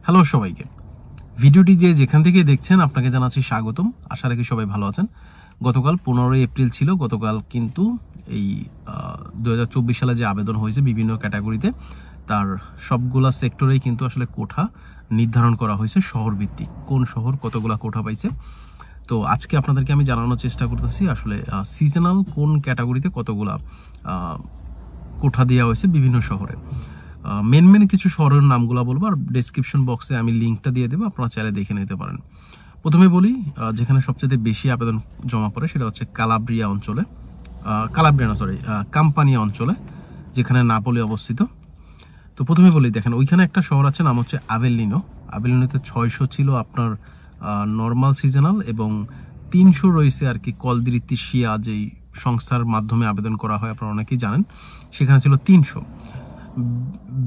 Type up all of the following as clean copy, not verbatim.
Hello সবাইকে, ভিডিওটি যে যেখান থেকে দেখছেন আপনাকে জানাচ্ছি স্বাগতম। আশা রাখি সবাই ভালো আছেন। গতকাল 15 এপ্রিল ছিল। গতকাল কিন্তু এই 2024 সালে যে আবেদন হয়েছে বিভিন্ন ক্যাটাগরিতে, তার সবগুলা সেক্টরেই কিন্তু আসলে কোঠা নির্ধারণ করা হয়েছে শহর ভিত্তিক, কোন শহর কতগুলা কোঠা পাইছে। তো আজকে আপনাদেরকে আমি জানানোর চেষ্টা করতেছি আসলে সিজনাল কোন ক্যাটাগরিতে কতগুলা কোঠা দেওয়া হয়েছে বিভিন্ন শহরে। মেন কিছু শহরের নামগুলো বলবো, আর ডেসক্রিপশন বক্সে আমি লিঙ্কটা দিয়ে দেবো, আপনারা চাইলে দেখে নিতে পারেন। প্রথমে বলি, যেখানে সবচেয়ে বেশি আবেদন জমা পড়ে সেটা হচ্ছে কাম্পানিয়া অঞ্চলে, যেখানে নাপোলি অবস্থিত। তো প্রথমে বলি, দেখেন ওইখানে একটা শহর আছে, নাম হচ্ছে আভেলিনো। আভেলিনোতে 600 ছিল আপনার নর্মাল সিজনাল, এবং 300 রয়েছে আর কি কলদিরিত্তি শিয়া, যেই সংস্থার মাধ্যমে আবেদন করা হয়, আপনারা অনেকেই জানেন। সেখানে ছিল 300।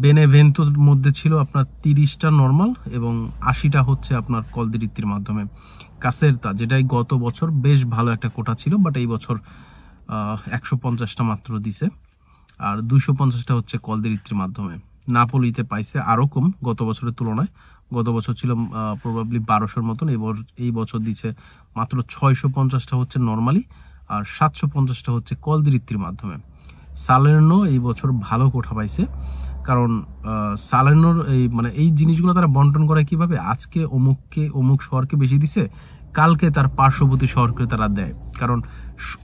বেনেভেন্টোর মধ্যে ছিল আপনার 30টা নর্মাল এবং 80টা হচ্ছে আপনার কলদিরিত্তির মাধ্যমে। কাসেরতা, যেটাই গত বছর বেশ ভালো একটা কোটা ছিল, বাট এই বছর 150টা মাত্র দিছে, আর 250টা হচ্ছে কলদিরিত্তির মাধ্যমে। নাপোলিতে পাইছে আরও কম গত বছরের তুলনায়। গত বছর ছিল প্রবাবলি 1200-র মতন, এই বছর দিচ্ছে মাত্র 650টা হচ্ছে নর্মালি, আর 750টা হচ্ছে কলদিরিত্তির মাধ্যমে। সালের্নো এই বছর ভালো কোঠা পাইছে, কারণ সালের্নোর এই জিনিসগুলো তারা বন্টন করে কিভাবে, আজকে অমুক শহরকে বেশি দিছে, কালকে তার পার্শ্ববর্তী শহরকে তারা দেয়, কারণ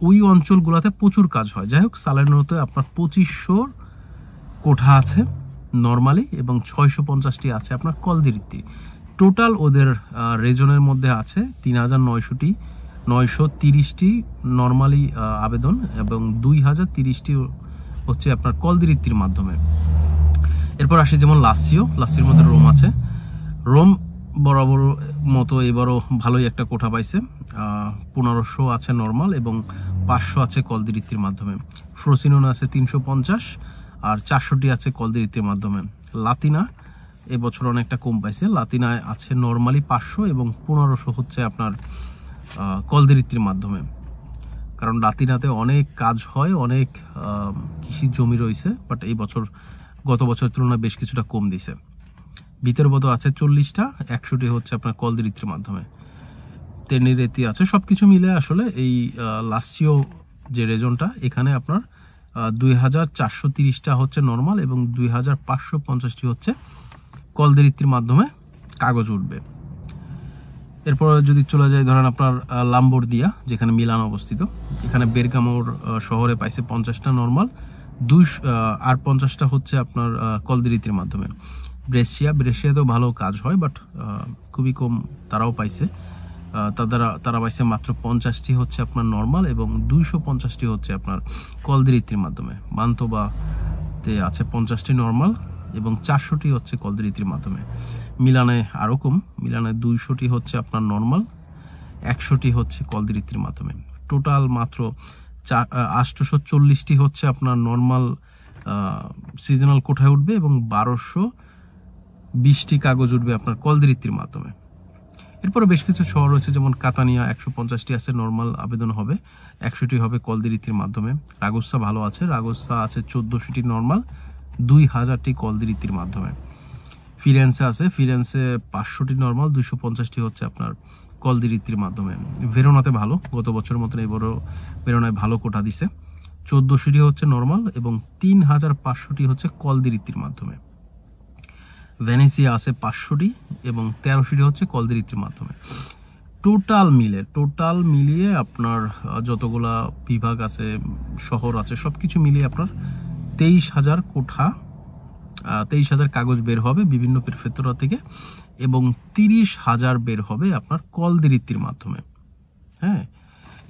ওই অঞ্চলগুলোতে প্রচুর কাজ হয়। যাই হোক, সালের্নোতে আপনার 2500 কোঠা আছে নর্মালি, এবং 650টি আছে আপনার কলদিরিত্তি। টোটাল ওদের রেজনের মধ্যে আছে 3930টি নর্মালি আবেদন, এবং 2030টি হচ্ছে আপনার কলদিরিত্তির মাধ্যমে। এরপর আসে যেমন লাসিওর মধ্যে রোম আছে। রোম বরাবর মতো এবারও ভালোই একটা কোঠা পাইছে, 1500 আছে নর্মাল এবং 500 আছে কলদিরিত্তির মাধ্যমে। ফ্রোসিনোনে আছে 350, আর 400টি আছে কলদিরিত্তির মাধ্যমে। লাতিনা এবছর অনেকটা কম পাইছে, লাতিনায় আছে নর্মালি 500 এবং 1500 হচ্ছে আপনার কলদিরিত্তির মাধ্যমে, কারণ লাতিনাতে অনেক কাজ হয়, অনেক কৃষি জমি রয়েছে, বাট এই বছর গত বছরের তুলনায় বেশ কিছুটা কম দিছে। ভিতরবত আছে 40টা, 100টি হচ্ছে আপনার কলদিরিত্তির মাধ্যমে। তেনিরেতি আছে। সবকিছু মিলে আসলে এই লাসিও যে রেজনটা, এখানে আপনার 2430টা হচ্ছে নর্মাল এবং 2550টি হচ্ছে কলদিরিত্তির মাধ্যমে কাগজ উঠবে। এরপর যদি চলে যায়, ধরেন আপনার লাম্বোর্দিয়া, যেখানে মিলান অবস্থিত, এখানে বেরগামোর শহরে পাইছে 50টা নর্মাল, আর 50টা হচ্ছে আপনার কলদিরিত্তির মাধ্যমে। ব্রেসিয়াতেও ভালো কাজ হয়, বাট খুবই কম তারাও পাইছে। তারা পাইছে মাত্র 50টি হচ্ছে আপনার নর্মাল এবং 250টি হচ্ছে আপনার কলদিরিত্তির মাধ্যমে। মান্তোবাতে আছে 50টি নর্মাল এবং 400টি হচ্ছে কলদিরিত্তির মাধ্যমে। মিলানে আরও কম, মিলানে 200টি হচ্ছে আপনার নর্মাল, 100টি হচ্ছে কলদিরিত্তির মাধ্যমে। টোটাল মাত্র 840টি হচ্ছে আপনার নর্মাল সিজনাল কোঠায় উঠবে এবং 1220টি কাগজ উঠবে আপনার কলদিরিত্তির মাধ্যমে। এরপরে বেশ কিছু শহর রয়েছে, যেমন কাতানিয়া 150টি আছে নর্মাল আবেদন হবে, 100টি হবে কলদিরিত্তির মাধ্যমে। রাগুসা ভালো আছে, রাগুসা আছে 1400টি নর্মাল, 2000টি কলদিরিত্তির মাধ্যমে। ফিরেন্সে আছে, ফিরেন্সে 500টি নর্মাল, 250টি হচ্ছে আপনার কলদিরিত্তির মাধ্যমে। ভেরোনাতে ভালো, গত বছরের মতন এবারও ভেরোনায় ভালো কোঠা দিছে, 1400টি হচ্ছে নর্মাল এবং 3500টি হচ্ছে কলদিরিত্তির মাধ্যমে। ভেনেসিয়া আছে 500টি এবং 1300টি হচ্ছে কলদিরিত্তির মাধ্যমে। টোটাল মিলিয়ে আপনার যতগুলা বিভাগ আছে, শহর আছে, সবকিছু মিলিয়ে আপনার 23,000 কোঠা, 23,000 কাগজ বের হবে বিভিন্ন প্রেফেক্টুরা থেকে, এবং 30,000 বের হবে আপনার কলদিরিত্তির মাধ্যমে। হ্যাঁ,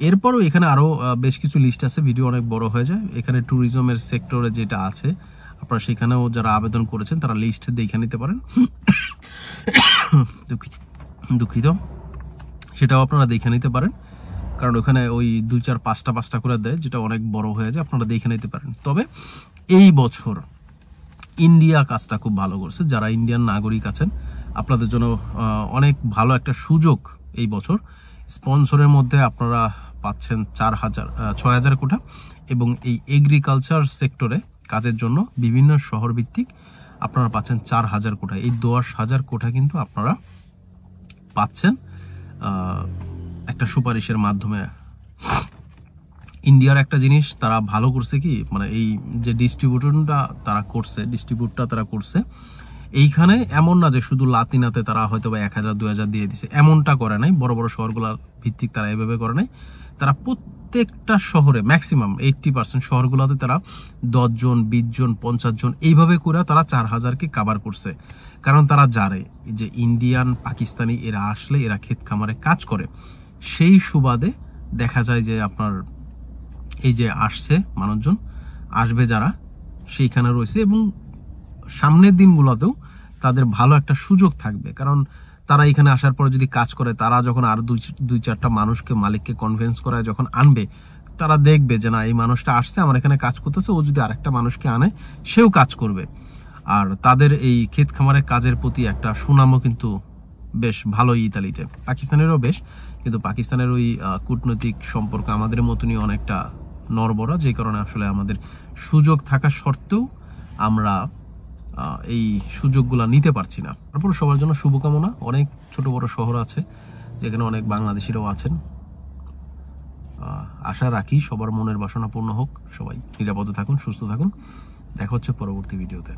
এরপরও এখানে আরও বেশ কিছু লিস্ট আছে, ভিডিও অনেক বড় হয়ে যায়। এখানে ট্যুরিজমের সেক্টরে যেটা আছে, আপনারা সেখানেও যারা আবেদন করেছেন তারা লিস্ট দেখে নিতে পারেন। দুঃখিত, সেটাও আপনারা দেখে নিতে পারেন, কারণ ওখানে ওই 2, 4, 5টা করে দেয়, যেটা অনেক বড় হয়ে যায়, আপনারা দেখে নিতে পারেন। তবে এই বছর ইন্ডিয়া কাজটা খুব ভালো করছে। যারা ইন্ডিয়ান নাগরিক আছেন, আপনাদের জন্য অনেক ভালো একটা সুযোগ এই বছর। স্পন্সরের মধ্যে আপনারা পাচ্ছেন 6,000 কোঠা, এবং এই এগ্রিকালচার সেক্টরে কাজের জন্য বিভিন্ন শহর ভিত্তিক আপনারা পাচ্ছেন 4,000 কোঠা। এই 10,000 কোঠা কিন্তু আপনারা পাচ্ছেন একটা সুপারিশের মাধ্যমে। ইন্ডিয়ার একটা জিনিস তারা ভালো করছে কি, মানে এই যে ডিস্ট্রিবিউটটা তারা করছে এইখানে এমন না যে শুধু লাতিনাতে তারা হয়তো বা 1,000 2,000 দিয়ে দিছে, এমনটা করে নাই। বড় বড় শহরগুলোর ভিত্তিক তারা এভাবে করে নাই। তারা প্রত্যেকটা শহরে ম্যাক্সিমাম 80% শহরগুলোতে তারা 10 জন 20 জন 50 জন এইভাবে করে তারা 4,000কে কাভার করছে। কারণ তারা জানে যে ইন্ডিয়ান পাকিস্তানি এরা আসলে এরা ক্ষেত খামারে কাজ করে, সেই সুবাদে দেখা যায় যে আপনার এই যে আসছে মানুষজন আসবে যারা সেইখানে রয়েছে, এবং সামনের দিনগুলোতেও তাদের ভালো একটা সুযোগ থাকবে। কারণ তারা এখানে আসার পরে যদি কাজ করে, তারা যখন আর দুই চারটা মানুষকে মালিককে কনভিন্স করায় যখন আনবে, তারা দেখবে যে না এই মানুষটা আসছে আমার এখানে কাজ করতেছে, ও যদি আরেকটা মানুষকে আনে সেও কাজ করবে। আর তাদের এই ক্ষেত খামারের কাজের প্রতি একটা সুনামও কিন্তু বেশ ভালোই ইতালিতে, পাকিস্তানেরও বেশ, কিন্তু পাকিস্তানের ওই কূটনৈতিক সম্পর্ক আমাদের মতনই অনেকটা নড়বড়া, যে কারণে আসলে আমাদের সুযোগ থাকা সত্ত্বেও আমরা এই সুযোগগুলা নিতে পারছি না। তারপর সবার জন্য শুভকামনা। অনেক ছোট বড় শহর আছে যেখানে অনেক বাংলাদেশিরাও আছেন। আশা রাখি সবার মনের বাসনা পূর্ণ হোক, সবাই নিরাপদে থাকুন, সুস্থ থাকুন। দেখা হচ্ছে পরবর্তী ভিডিওতে।